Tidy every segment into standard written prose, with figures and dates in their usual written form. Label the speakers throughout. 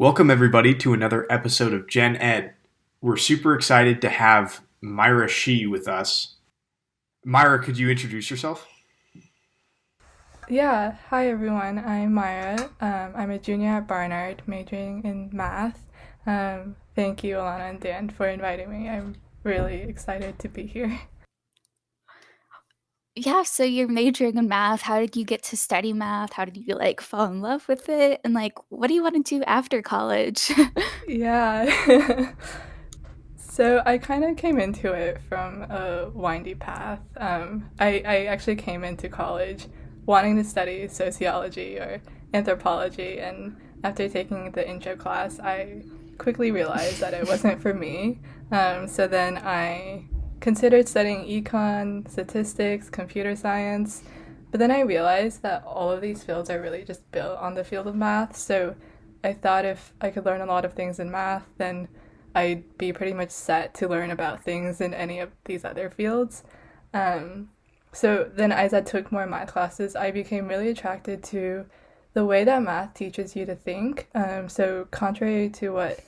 Speaker 1: Welcome, everybody, to another episode of Gen Ed. We're super excited to have Mirah Shi with us. Mirah, could you introduce yourself?
Speaker 2: Yeah, hi everyone. I'm Myra. I'm a junior at Barnard, majoring in math. Thank you, Alana and Dan, for inviting me. I'm really excited to be here.
Speaker 3: Yeah, so you're majoring in math. How did you get to study math? How did you fall in love with it? And what do you want to do after college?
Speaker 2: Yeah. So I kind of came into it from a windy path. I actually came into college wanting to study sociology or anthropology, and after taking the intro class, I quickly realized that it wasn't for me. So then I considered studying econ, statistics, computer science, but then I realized that all of these fields are really just built on the field of math. So I thought if I could learn a lot of things in math, then I'd be pretty much set to learn about things in any of these other fields. Um, so then, as I took more math classes, I became really attracted to the way that math teaches you to think. So, contrary to what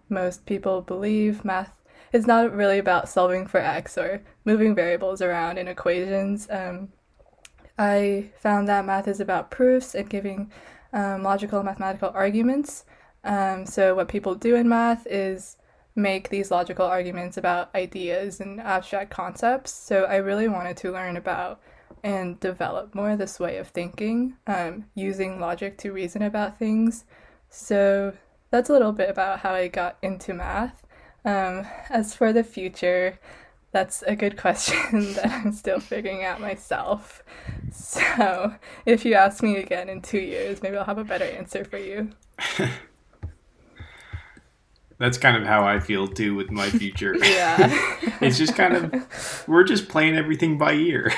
Speaker 2: most people believe, math is not really about solving for x or moving variables around in equations. I found that math is about proofs and giving logical mathematical arguments. So, what people do in math is make these logical arguments about ideas and abstract concepts. So, I really wanted to learn about and develop more this way of thinking, using logic to reason about things. So, that's a little bit about how I got into math. As for the future, that's a good question that I'm still figuring out myself. So, if you ask me again in 2 years, maybe I'll have a better answer for you.
Speaker 1: That's kind of how I feel too with my future.
Speaker 2: Yeah.
Speaker 1: It's just kind of, we're just playing everything by ear.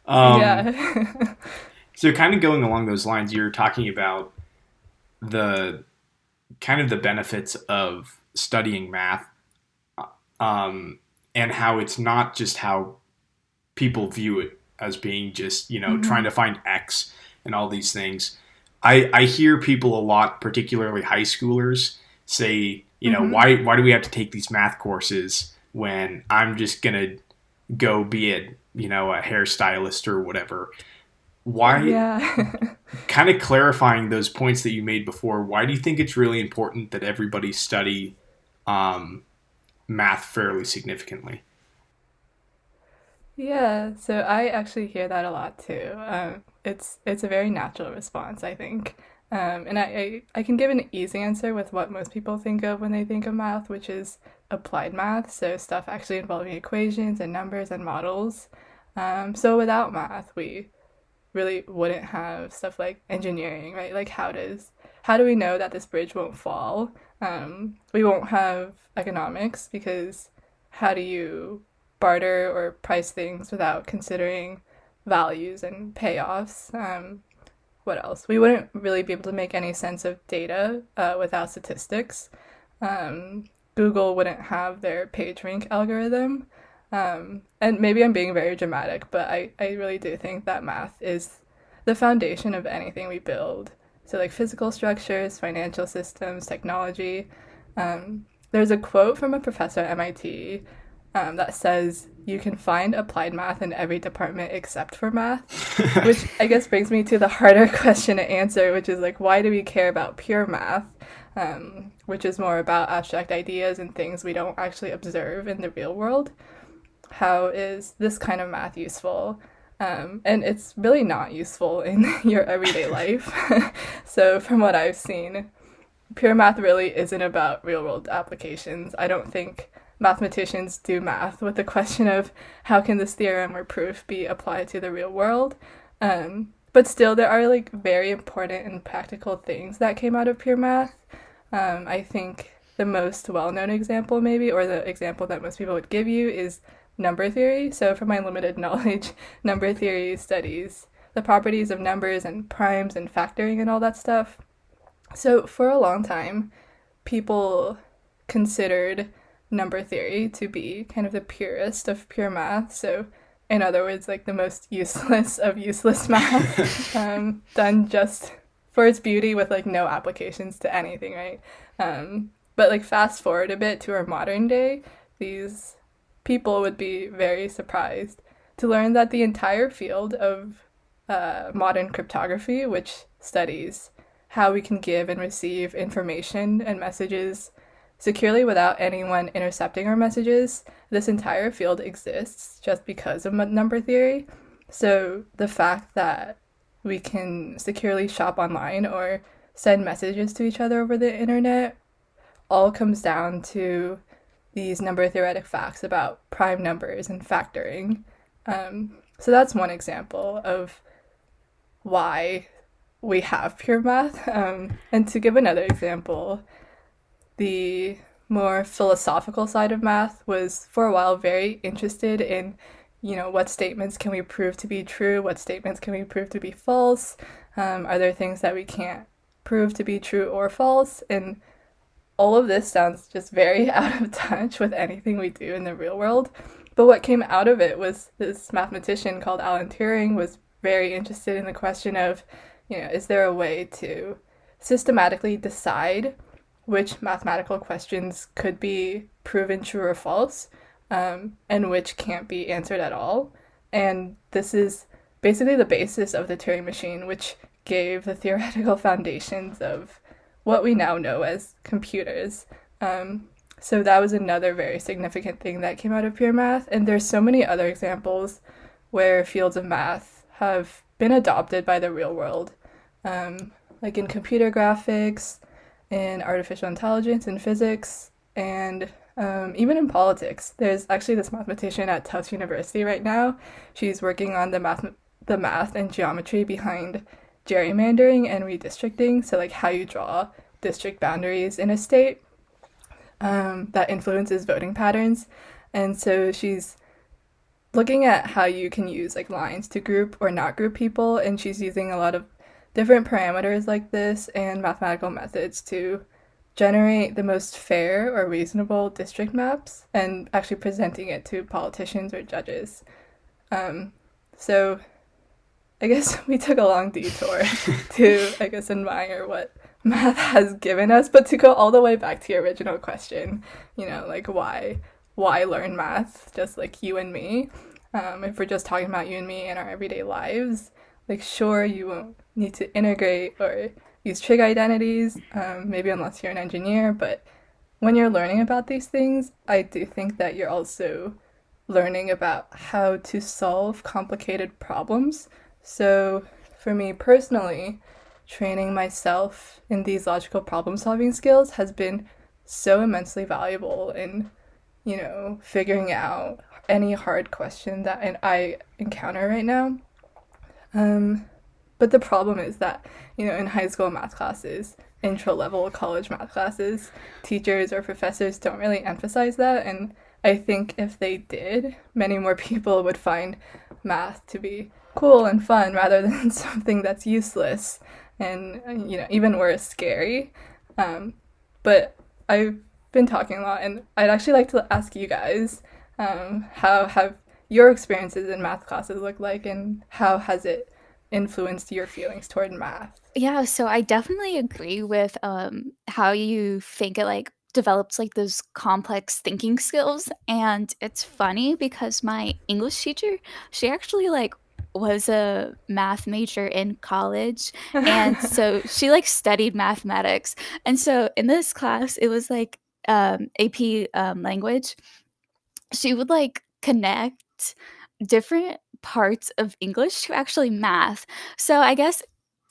Speaker 1: um,
Speaker 2: Yeah.
Speaker 1: so, kind of going along those lines, you're talking about the kind of the benefits of studying math, um, and how it's not just how people view it as being just, trying
Speaker 2: hmm
Speaker 1: to find X and all these things. I hear people a lot, particularly high schoolers, say,
Speaker 2: hmm
Speaker 1: why do we have to take these math courses when I'm just gonna go be a hairstylist or whatever? Why,
Speaker 2: Yeah.
Speaker 1: kind of clarifying those points that you made before, why do you think it's really important that everybody study um, math fairly significantly?
Speaker 2: Yeah, so I actually hear that a lot too. It's a very natural response, I think. And I can give an easy answer with what most people think of when they think of math, which is applied math, so stuff actually involving equations and numbers and models. So without math, we really wouldn't have stuff like engineering, right? Like how do we know that this bridge won't fall? We won't have economics because how do you barter or price things without considering values and payoffs? What else? We wouldn't really be able to make any sense of data without statistics. Um, Google wouldn't have their PageRank algorithm. And maybe I'm being very dramatic, but I really do think that math is the foundation of anything we build. So, like physical structures, financial systems, technology. There's a quote from a professor at MIT that says, you can find applied math in every department except for math, which I guess brings me to the harder question to answer, which is like, why do we care about pure math? Which is more about abstract ideas and things we don't actually observe in the real world. How is this kind of math useful? And it's really not useful in your everyday life. So, from what I've seen, pure math really isn't about real world applications. I don't think mathematicians do math with the question of how can this theorem or proof be applied to the real world. But still, there are like very important and practical things that came out of pure math. I think the most well known example, maybe, or the example that most people would give you, is number theory. So, from my limited knowledge, number theory studies the properties of numbers and primes and factoring and all that stuff. So, for a long time, people considered number theory to be kind of the purest of pure math. So, in other words, like the most useless of useless math, done just for its beauty with like no applications to anything, right? But like fast forward a bit to our modern day, these people would be very surprised to learn that the entire field of modern cryptography, which studies how we can give and receive information and messages securely without anyone intercepting our messages, this entire field exists just because of number theory. So the fact that we can securely shop online or send messages to each other over the internet all comes down to these number theoretic facts about prime numbers and factoring. So that's one example of why we have pure math. And to give another example, the more philosophical side of math was for a while very interested in, what statements can we prove to be true, what statements can we prove to be false, are there things that we can't prove to be true or false, and all of this sounds just very out of touch with anything we do in the real world. But what came out of it was this mathematician called Alan Turing was very interested in the question of, is there a way to systematically decide which mathematical questions could be proven true or false, and which can't be answered at all. And this is basically the basis of the Turing machine, which gave the theoretical foundations of what we now know as computers. So that was another very significant thing that came out of pure math. And there's so many other examples where fields of math have been adopted by the real world, like in computer graphics, in artificial intelligence, in physics, and even in politics. There's actually this mathematician at Tufts University right now. She's working on the math and geometry behind gerrymandering and redistricting. So like how you draw district boundaries in a state, that influences voting patterns. And so she's looking at how you can use like lines to group or not group people, and she's using a lot of different parameters like this and mathematical methods to generate the most fair or reasonable district maps and actually presenting it to politicians or judges. So I guess we took a long detour to, I guess, admire what math has given us, but to go all the way back to your original question, like why learn math, just like you and me? If we're just talking about you and me in our everyday lives, like sure, you won't need to integrate or use trig identities, maybe unless you're an engineer, but when you're learning about these things, I do think that you're also learning about how to solve complicated problems. So for me personally, training myself in these logical problem solving skills has been so immensely valuable in, figuring out any hard question that I encounter right now. But the problem is that, in high school math classes, intro level college math classes, teachers or professors don't really emphasize that. And I think if they did, many more people would find math to be cool and fun rather than something that's useless and, even worse, scary. But I've been talking a lot, and I'd actually like to ask you guys, how have your experiences in math classes looked like, and how has it influenced your feelings toward math?
Speaker 3: Yeah, so I definitely agree with how you think it like develops like those complex thinking skills. And it's funny because my English teacher, she actually like was a math major in college. And so she like studied mathematics. And so in this class, it was like AP language. She would like connect different parts of English to actually math. So I guess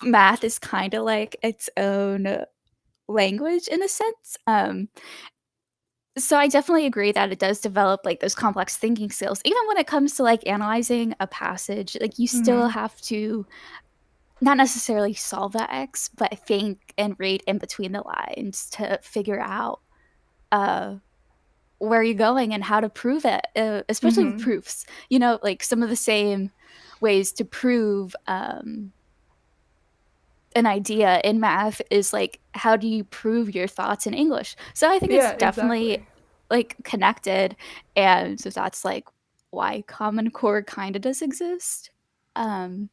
Speaker 3: math is kind of like its own language in a sense. So I definitely agree that it does develop like those complex thinking skills. Even when it comes to like analyzing a passage, like you still
Speaker 2: Mm-hmm.
Speaker 3: have to not necessarily solve that X, but think and read in between the lines to figure out uh where you're going and how to prove it, especially with
Speaker 2: Mm-hmm.
Speaker 3: proofs. Like some of the same ways to prove an idea in math is like how do you prove your thoughts in English? So I think it's
Speaker 2: Yeah,
Speaker 3: definitely
Speaker 2: exactly.
Speaker 3: like connected, and so that's like why Common Core kind of does exist. Um,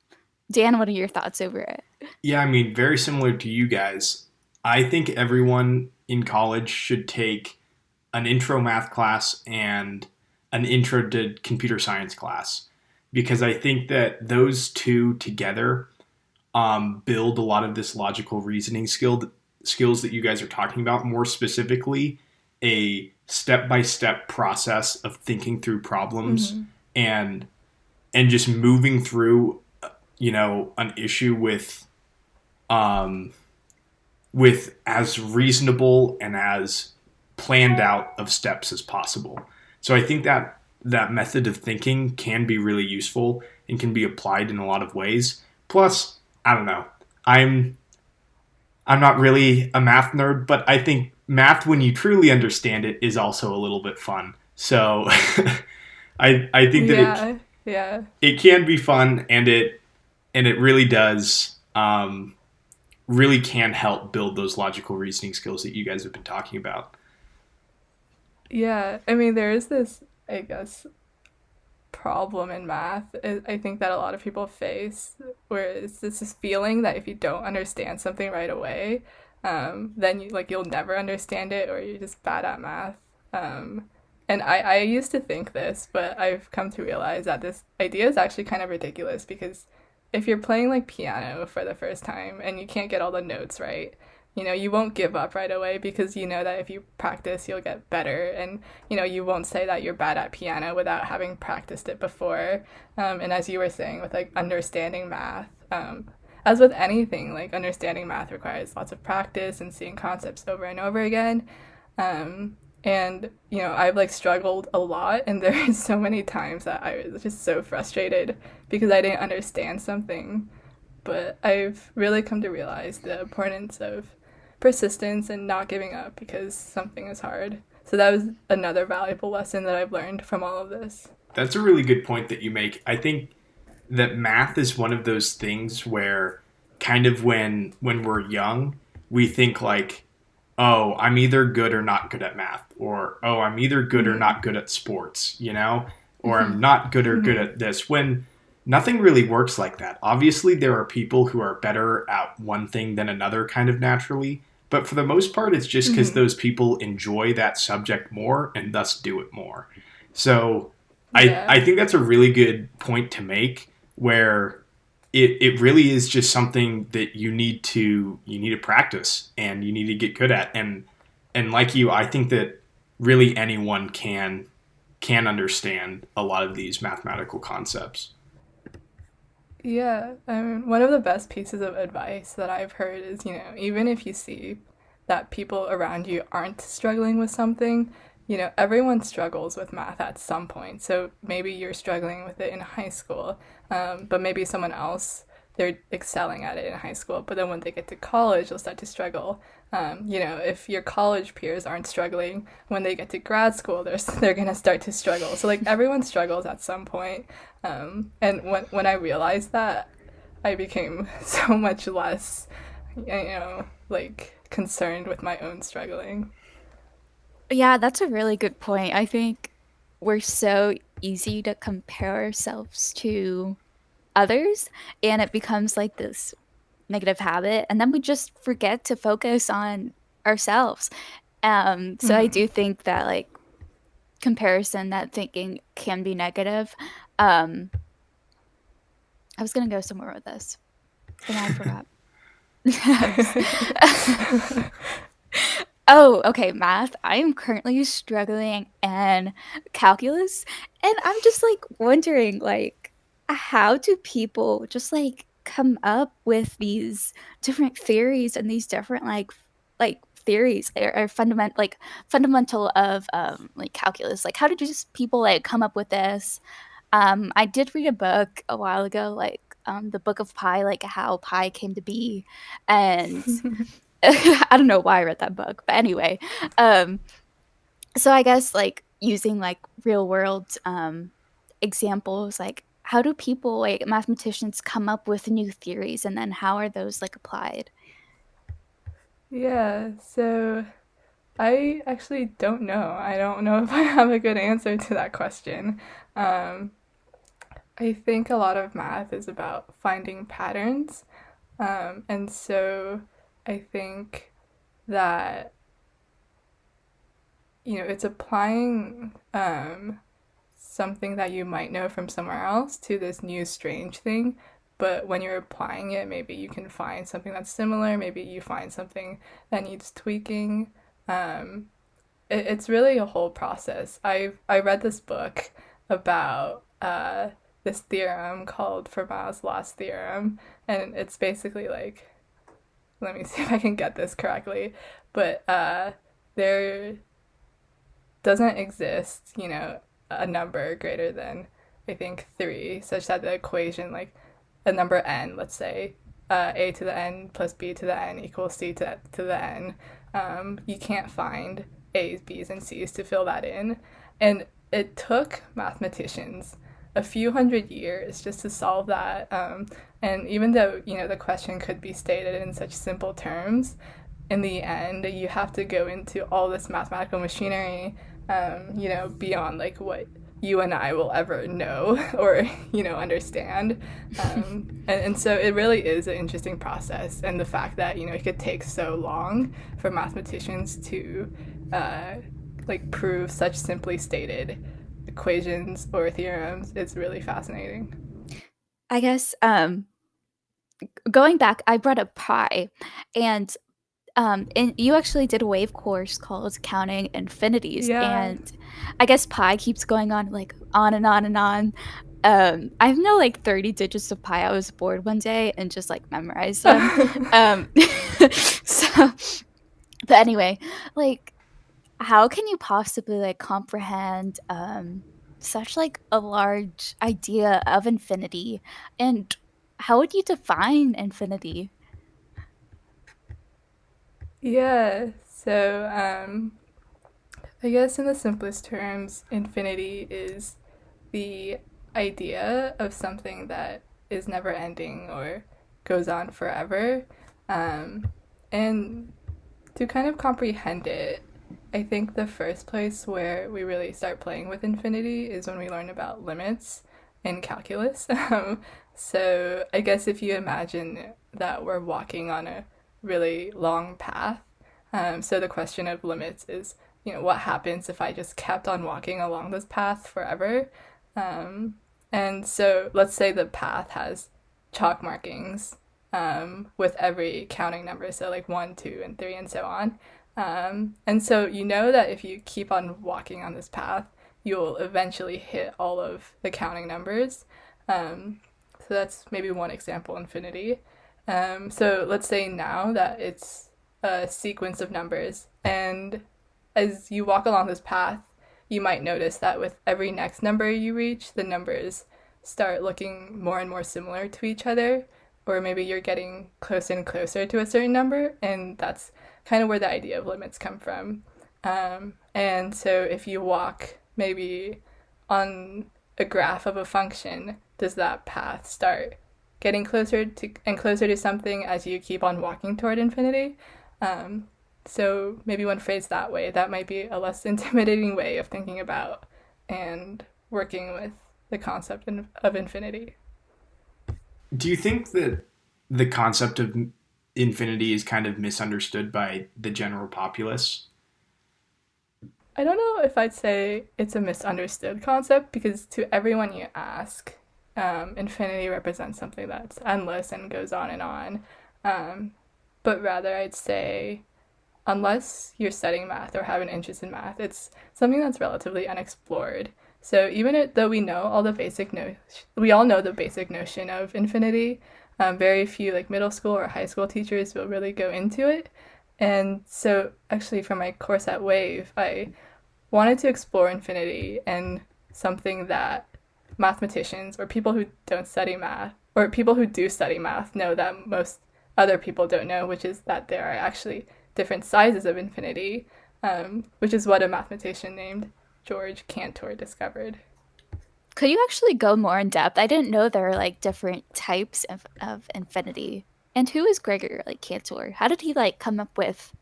Speaker 3: Dan, what are your thoughts over it?
Speaker 1: Yeah, I mean, very similar to you guys. I think everyone in college should take an intro math class and an intro to computer science class because I think that those two together build a lot of this logical reasoning skills that you guys are talking about. More specifically, a step by step process of thinking through problems
Speaker 2: Mm-hmm.
Speaker 1: and just moving through, an issue um, with as reasonable and as planned out of steps as possible. So I think that that method of thinking can be really useful and can be applied in a lot of ways. Plus, I don't know. I'm I'm not really a math nerd, but I think math when you truly understand it is also a little bit fun. So I think that
Speaker 2: Yeah, yeah.
Speaker 1: it can be fun and it really does really can help build those logical reasoning skills that you guys have been talking about.
Speaker 2: Yeah, I mean, there is this, I guess, problem in math. I think that a lot of people face, where it's this feeling that if you don't understand something right away, then you'll never understand it, or you're just bad at math. And I used to think this, but I've come to realize that this idea is actually kind of ridiculous because if you're playing like piano for the first time and you can't get all the notes right, you won't give up right away because you know that if you practice, you'll get better. And, you won't say that you're bad at piano without having practiced it before. And as you were saying, with like understanding math, as with anything, like understanding math requires lots of practice and seeing concepts over and over again. And I've like struggled a lot, and there are so many times that I was just so frustrated because I didn't understand something. But I've really come to realize the importance of persistence and not giving up because something is hard. So that was another valuable lesson that I've learned from all of this.
Speaker 1: That's a really good point that you make. I think that math is one of those things where kind of when we're young, we think like, "Oh, I'm either good or not good at math," or "Oh, I'm either good or
Speaker 2: Mm-hmm.
Speaker 1: not good at sports," or "I'm not good or good
Speaker 2: Mm-hmm.
Speaker 1: at this." When nothing really works like that. Obviously, there are people who are better at one thing than another kind of naturally, but for the most part, it's just because
Speaker 2: Mm-hmm.
Speaker 1: those people enjoy that subject more and thus do it more. So I
Speaker 2: Yeah.
Speaker 1: think that's a really good point to make where it really is just something that you need to practice and you need to get good at and like you I think that really anyone can understand a lot of these mathematical concepts.
Speaker 2: Yeah, I mean, one of the best pieces of advice that I've heard is, even if you see that people around you aren't struggling with something, everyone struggles with math at some point. So maybe you're struggling with it in high school, but maybe someone else, they're excelling at it in high school, but then when they get to college, they'll start to struggle. If your college peers aren't struggling, when they get to grad school, they're gonna start to struggle. So like everyone struggles at some point. And when I realized that, I became so much less, like concerned with my own struggling.
Speaker 3: Yeah, that's a really good point. I think we're so easy to compare ourselves to others, and it becomes like this negative habit, and then we just forget to focus on ourselves. So I
Speaker 2: Mm-hmm.
Speaker 3: do think that like comparison, that thinking can be negative. Um, I was gonna go somewhere with this, and I forgot. Oh, okay, math. I am currently struggling in calculus, and I'm just like wondering, like, how do people just like come up with these different theories and these different like theories are fundamental of like calculus? Like, how did just people like come up with this? I did read a book a while ago, like the Book of Pi, like how pi came to be, and I don't know why I read that book, but anyway, um, so I guess like using like real world examples, like how do people like mathematicians come up with new theories, and then how are those like applied?
Speaker 2: Yeah, so I actually don't know. I don't know if I have a good answer to that question. Um, I think a lot of math is about finding patterns. And so I think that, it's applying something that you might know from somewhere else to this new strange thing. But when you're applying it, maybe you can find something that's similar. Maybe you find something that needs tweaking. Um, it's really a whole process. I read this book about this theorem called Fermat's last theorem, and it's basically like, let me see if I can get this correctly, but there doesn't exist, a number greater than, I think, 3, such that the equation, like a number n, let's say, a to the n plus b to the n equals c to the n. You can't find a's, b's, and c's to fill that in. And it took mathematicians a few hundred years just to solve that. And even though, the question could be stated in such simple terms, in the end, you have to go into all this mathematical machinery, beyond like what you and I will ever know or, understand. And so it really is an interesting process. And the fact that, it could take so long for mathematicians to like prove such simply stated equations or theorems is really fascinating.
Speaker 3: I guess going back, I brought up pi, and and you actually did a wave course called Counting Infinities,
Speaker 2: Yeah.
Speaker 3: and I guess pi keeps going on like on and on and on. I know like 30 digits of pi. I was bored one day and just like memorized them. Um, so, but anyway, like, how can you possibly like comprehend such like a large idea of infinity, and how would you define infinity?
Speaker 2: Yeah. So, I guess in the simplest terms, infinity is the idea of something that is never ending or goes on forever. Um, and to kind of comprehend it, I think the first place where we really start playing with infinity is when we learn about limits in calculus. So I guess if you imagine that we're walking on a really long path, so the question of limits is, what happens if I just kept on walking along this path forever? Um, and so let's say the path has chalk markings with every counting number, so like 1, 2, and 3, and so on. And so you know that if you keep on walking on this path, you'll eventually hit all of the counting numbers. So that's maybe one example, infinity. So let's say now that it's a sequence of numbers, and as you walk along this path, you might notice that with every next number you reach, the numbers start looking more and more similar to each other, or maybe you're getting closer and closer to a certain number, and that's kind of where the idea of limits come from. And so if you walk maybe on a graph of a function, does that path start getting closer to and closer to something as you keep on walking toward infinity? Um, so maybe when phrased that way, that might be a less intimidating way of thinking about and working with the concept of infinity.
Speaker 1: Do you think that the concept of infinity is kind of misunderstood by the general populace?
Speaker 2: I don't know if I'd say it's a misunderstood concept because to everyone you ask, infinity represents something that's endless and goes on and on. Um, but rather, I'd say unless you're studying math or have an interest in math, it's something that's relatively unexplored. So though we know all the basic no, we all know the basic notion of infinity. Very few like middle school or high school teachers will really go into it. And so, actually, for my course at Wave, I wanted to explore infinity and something that mathematicians or people who don't study math or people who do study math know that most other people don't know, which is that there are actually different sizes of infinity, which is what a mathematician named George Cantor discovered.
Speaker 3: Could you actually go more in depth? I didn't know there are like different types of infinity. And who is Gregor like Cantor? How did he like come up with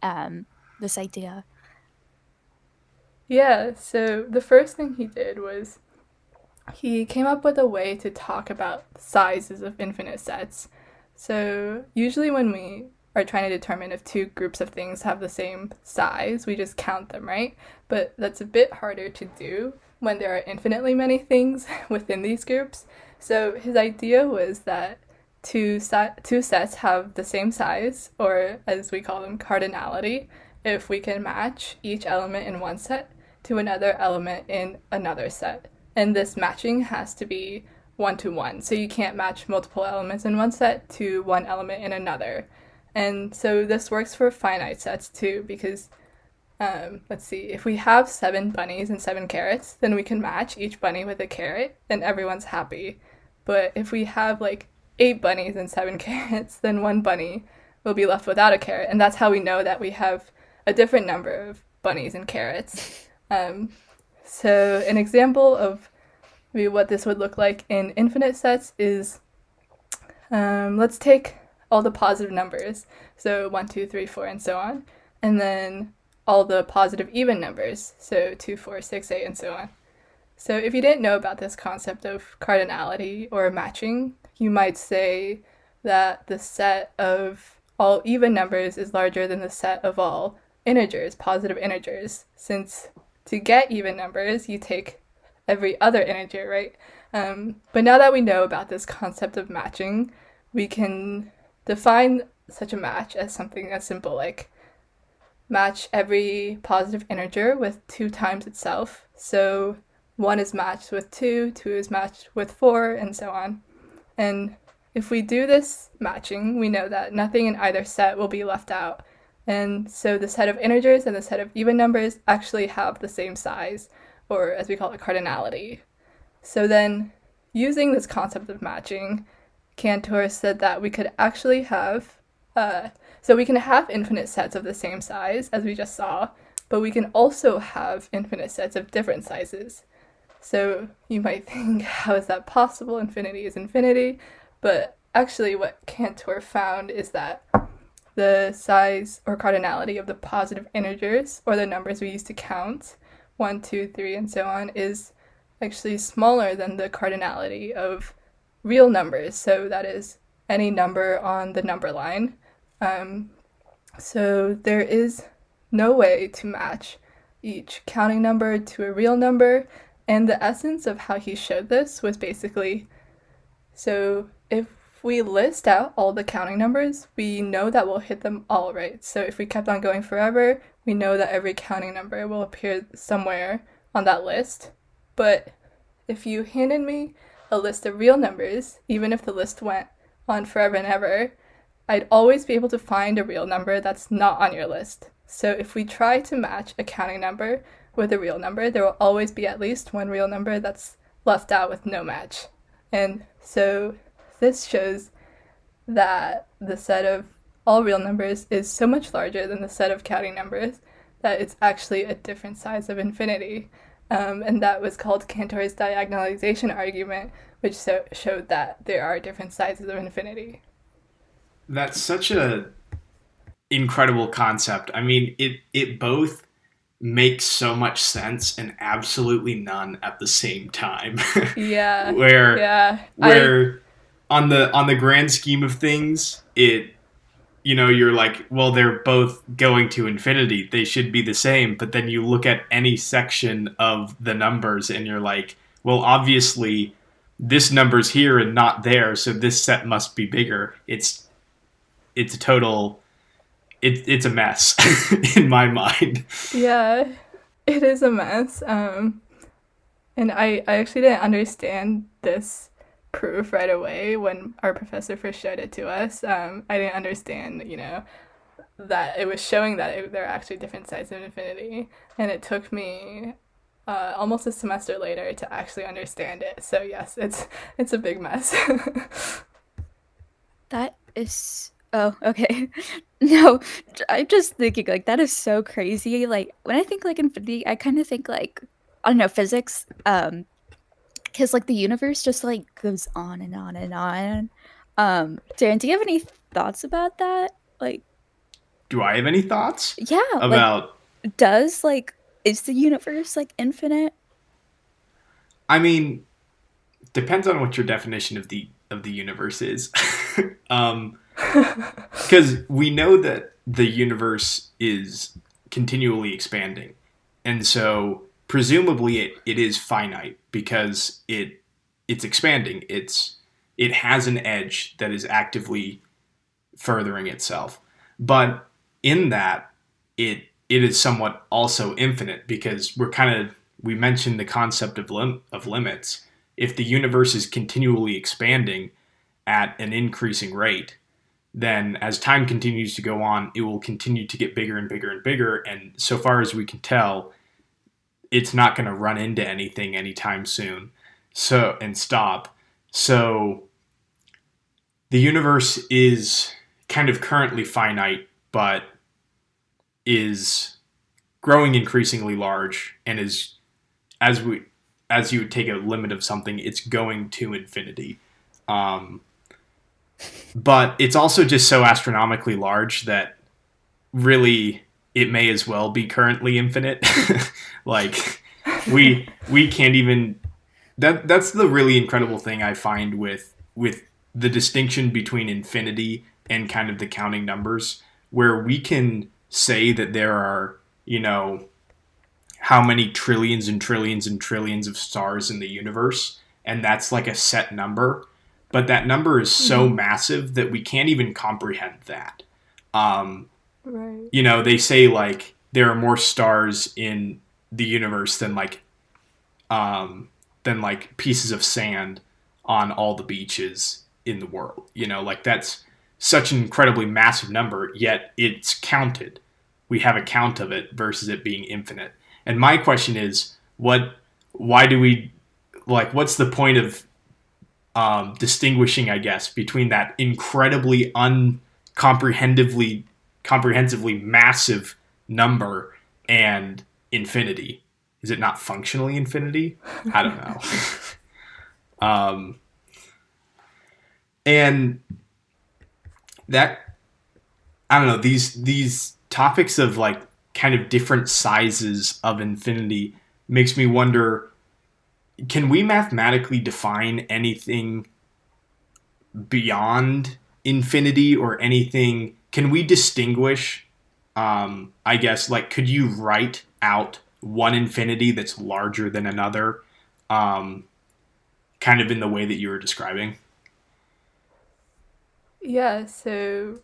Speaker 3: um this idea?
Speaker 2: Yeah, so the first thing he did was he came up with a way to talk about sizes of infinite sets. So, usually, when we are trying to determine if two groups of things have the same size, we just count them, right? But that's a bit harder to do when there are infinitely many things within these groups. So, his idea was that two sets have the same size, or as we call them, cardinality, if we can match each element in one set to another element in another set. And this matching has to be one to one. So you can't match multiple elements in one set to one element in another. And so this works for finite sets too, because let's see, if we have 7 bunnies and 7 carrots, then we can match each bunny with a carrot and everyone's happy. But if we have like 8 bunnies and 7 carrots, then one bunny will be left without a carrot. And that's how we know that we have a different number of bunnies and carrots. So an example of maybe what this would look like in infinite sets is let's take all the positive numbers, so 1, 2, 3, 4, and so on, and then all the positive even numbers, so 2, 4, 6, 8, and so on. So if you didn't know about this concept of cardinality or matching, you might say that the set of all even numbers is larger than the set of all integers, positive integers, since to get even numbers, you take every other integer, right? But now that we know about this concept of matching, we can define such a match as something as simple like match every positive integer with 2 times itself. So 1 is matched with 2, 2 is matched with 4, and so on. And if we do this matching, we know that nothing in either set will be left out. And so the set of integers and the set of even numbers actually have the same size, or as we call it, cardinality. So then, using this concept of matching, Cantor said that we could actually have, so we can have infinite sets of the same size, as we just saw, but we can also have infinite sets of different sizes. So you might think, how is that possible? Infinity is infinity. But actually what Cantor found is that the size or cardinality of the positive integers, or the numbers we use to count, 1, 2, 3, and so on, is actually smaller than the cardinality of real numbers. So that is any number on the number line. So there is no way to match each counting number to a real number. And the essence of how he showed this was basically, so if we list out all the counting numbers, we know that we'll hit them all, right? So if we kept on going forever, we know that every counting number will appear somewhere on that list. But if you handed me a list of real numbers, even if the list went on forever and ever, I'd always be able to find a real number that's not on your list. So if we try to match a counting number with a real number, there will always be at least one real number that's left out with no match. And so this shows that the set of all real numbers is so much larger than the set of counting numbers that it's actually a different size of infinity. And that was called Cantor's diagonalization argument, which showed that there are different sizes of infinity.
Speaker 1: That's such a incredible concept. I mean, it both makes so much sense and absolutely none at the same time.
Speaker 2: Yeah,
Speaker 1: where
Speaker 2: yeah.
Speaker 1: where on the grand scheme of things, you're like, well, they're both going to infinity. They should be the same. But then you look at any section of the numbers and you're like, well, obviously this number's here and not there, so this set must be bigger. It's a total it's a mess in my mind.
Speaker 2: Yeah, it is a mess. And I actually didn't understand this proof right away when our professor first showed it to us. I didn't understand, that it was showing that there are actually different sides of infinity. And it took me almost a semester later to actually understand it. So yes, it's a big mess.
Speaker 3: That is. Oh, okay. No, I'm just thinking like that is so crazy. Like when I think like infinity, I kind of think like I don't know physics. Because like the universe just like goes on and on and on. Darren, do you have any thoughts about that? Like,
Speaker 1: Do I have any thoughts
Speaker 3: yeah, like
Speaker 1: about?
Speaker 3: does like is the universe like infinite?
Speaker 1: I mean, depends on what your definition of the universe is. um, because we know that the universe is continually expanding, and so presumably it is finite because it's expanding. It has an edge that is actively furthering itself, but in that it is somewhat also infinite because we mentioned the concept of limits. If the universe is continually expanding at an increasing rate, then as time continues to go on, it will continue to get bigger and bigger and bigger. And so far as we can tell, it's not going to run into anything anytime soon. So, and stop. So the universe is kind of currently finite, but is growing increasingly large and is as we as you would take a limit of something, it's going to infinity. Um, but it's also just so astronomically large that really it may as well be currently infinite. Like we can't even that's the really incredible thing I find with the distinction between infinity and kind of the counting numbers, where we can say that there are, you know, how many trillions and trillions and trillions of stars in the universe, and that's like a set number. But that number is so
Speaker 2: Hmm.
Speaker 1: massive that we can't even comprehend that. Um,
Speaker 2: Right.
Speaker 1: you know, they say like there are more stars in the universe than like pieces of sand on all the beaches in the world. You know, like that's such an incredibly massive number, yet it's counted. We have a count of it versus it being infinite. And my question is, why do we, like, what's the point of distinguishing, I guess, between that incredibly comprehensively massive number and infinity? Is it not functionally infinity? I don't know. um, and that I don't know, these topics of like kind of different sizes of infinity makes me wonder, can we mathematically define anything beyond infinity or anything? Can we distinguish, I guess, like, could you write out one infinity that's larger than another, um, kind of in the way that you were describing?
Speaker 2: Yeah, so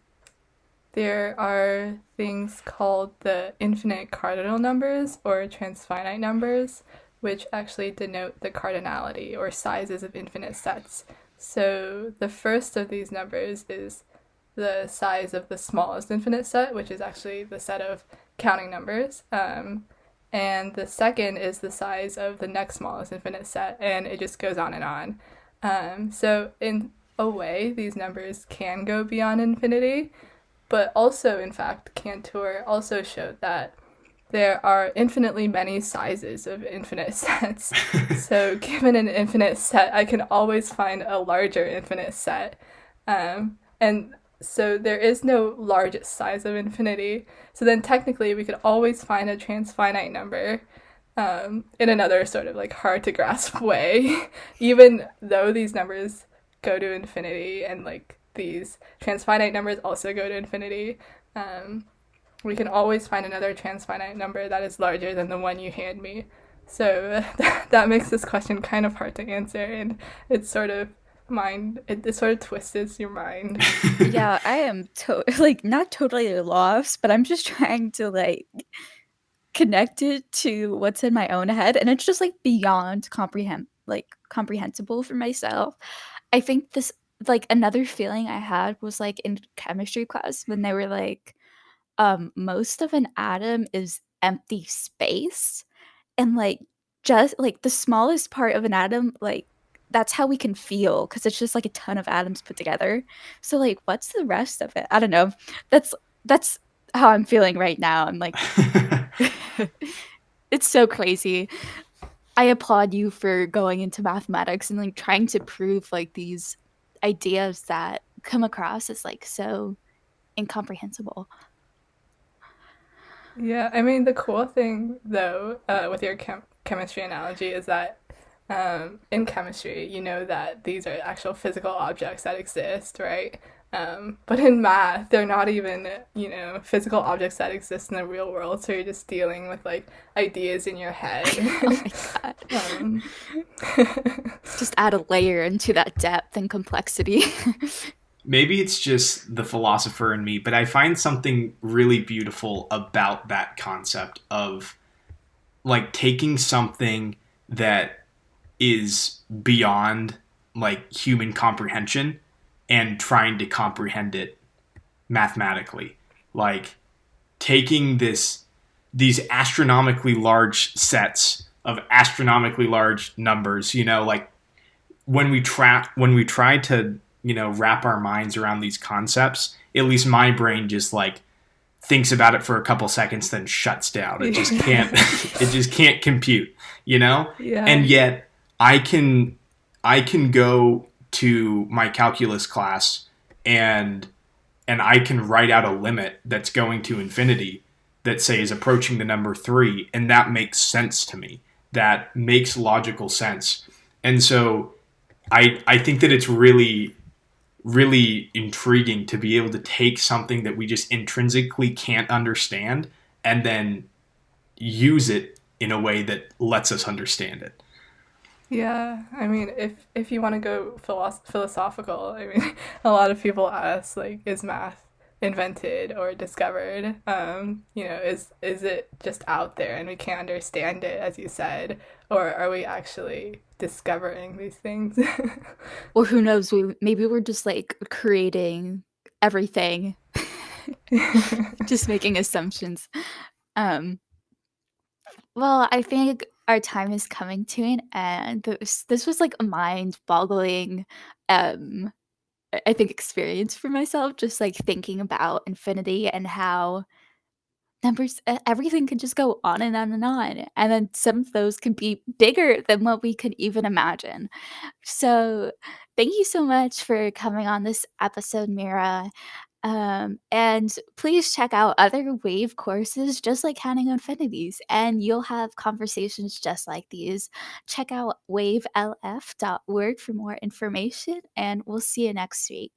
Speaker 2: there are things called the infinite cardinal numbers or transfinite numbers, which actually denote the cardinality or sizes of infinite sets. So the first of these numbers is the size of the smallest infinite set, which is actually the set of counting numbers. And the second is the size of the next smallest infinite set, and it just goes on and on. So, in a way, these numbers can go beyond infinity, but also, in fact, Cantor also showed that there are infinitely many sizes of infinite sets. So, given an infinite set, I can always find a larger infinite set. And so, there is no largest size of infinity. So, then technically, we could always find a transfinite number in another sort of like hard to grasp way, even though these numbers go to infinity and like these transfinite numbers also go to infinity. Um, we can always find another transfinite number that is larger than the one you hand me. So that makes this question kind of hard to answer, and it's sort of it sort of twists your mind.
Speaker 3: Yeah, I am like not totally lost, but I'm just trying to like connect it to what's in my own head, and it's just like beyond comprehensible for myself. I think this like another feeling I had was like in chemistry class when they were like, most of an atom is empty space, and like just like the smallest part of an atom, like that's how we can feel because it's just like a ton of atoms put together. So like what's the rest of it? I don't know. That's that's how I'm feeling right now. I'm like it's so crazy. I applaud you for going into mathematics and like trying to prove like these ideas that come across as like so incomprehensible.
Speaker 2: Yeah, I mean, the cool thing though with your chemistry analogy is that In chemistry, you know that these are actual physical objects that exist, right? But in math, they're not even, physical objects that exist in the real world. So you're just dealing with like ideas in your head.
Speaker 3: Oh my god.
Speaker 2: um,
Speaker 3: Just add a layer into that depth and complexity.
Speaker 1: Maybe it's just the philosopher in me, but I find something really beautiful about that concept of like taking something that is beyond like human comprehension and trying to comprehend it mathematically. Like taking these astronomically large sets of astronomically large numbers, like when we try to, wrap our minds around these concepts, at least my brain just like thinks about it for a couple seconds then shuts down. It just can't it just can't compute, you know?
Speaker 2: yeah.
Speaker 1: And yet I can I can go to my calculus class and I can write out a limit that's going to infinity that say is approaching the number 3, and that makes sense to me. That makes logical sense. And so I think that it's really really intriguing to be able to take something that we just intrinsically can't understand and then use it in a way that lets us understand it.
Speaker 2: Yeah, I mean, if you want to go philosophical, I mean, a lot of people ask like, is math invented or discovered? Is it just out there and we can't understand it, as you said, or are we actually discovering these things?
Speaker 3: Or who knows, maybe we're just like creating everything, just making assumptions. Um, well, I think our time is coming to an end. This was like a mind-boggling, um, I think experience for myself, just like thinking about infinity and how everything could just go on and on and on, and then some of those could be bigger than what we could even imagine. So, thank you so much for coming on this episode, Mira. And please check out other Wave courses just like Counting Infinities, and you'll have conversations just like these. Check out wavelf.org for more information, and we'll see you next week.